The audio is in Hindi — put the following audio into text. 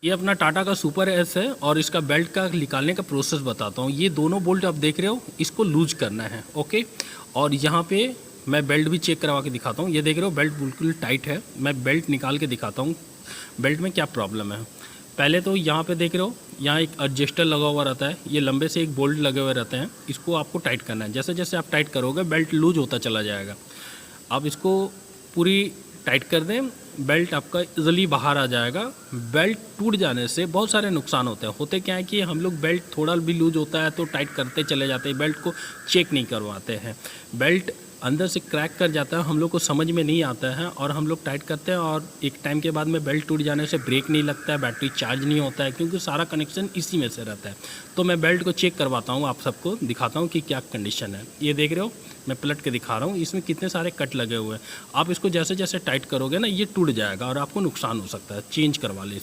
ये अपना टाटा का सुपर एस है और इसका बेल्ट का निकालने का प्रोसेस बताता हूँ। ये दोनों बोल्ट आप देख रहे हो, इसको लूज करना है, ओके। और यहाँ पे मैं बेल्ट भी चेक करवा के दिखाता हूँ। ये देख रहे हो बेल्ट बिल्कुल टाइट है। मैं बेल्ट निकाल के दिखाता हूँ बेल्ट में क्या प्रॉब्लम है। पहले तो यहाँ पे देख रहे हो, यहाँ एक एडजस्टर लगा हुआ रहता है। ये लंबे से एक बोल्ट लगे हुए रहते हैं, इसको आपको टाइट करना है। जैसे जैसे आप टाइट करोगे बेल्ट लूज होता चला जाएगा। आप इसको पूरी टाइट कर दें, बेल्ट आपका इजीली बाहर आ जाएगा। बेल्ट टूट जाने से बहुत सारे नुकसान होते हैं। होते क्या है कि हम लोग बेल्ट थोड़ा भी लूज होता है तो टाइट करते चले जाते हैं, बेल्ट को चेक नहीं करवाते हैं। बेल्ट अंदर से क्रैक कर जाता है, हम लोग को समझ में नहीं आता है और हम लोग टाइट करते हैं और एक टाइम के बाद में बेल्ट टूट जाने से ब्रेक नहीं लगता है, बैटरी चार्ज नहीं होता है, क्योंकि सारा कनेक्शन इसी में से रहता है। तो मैं बेल्ट को चेक करवाता हूँ, आप सबको दिखाता हूँ कि क्या कंडीशन है। ये देख रहे हो, मैं पलट के दिखा रहा हूँ, इसमें कितने सारे कट लगे हुए हैं। आप इसको जैसे जैसे टाइट करोगे ना, ये टूट जाएगा और आपको नुकसान हो सकता है। चेंज करवा ले इसे।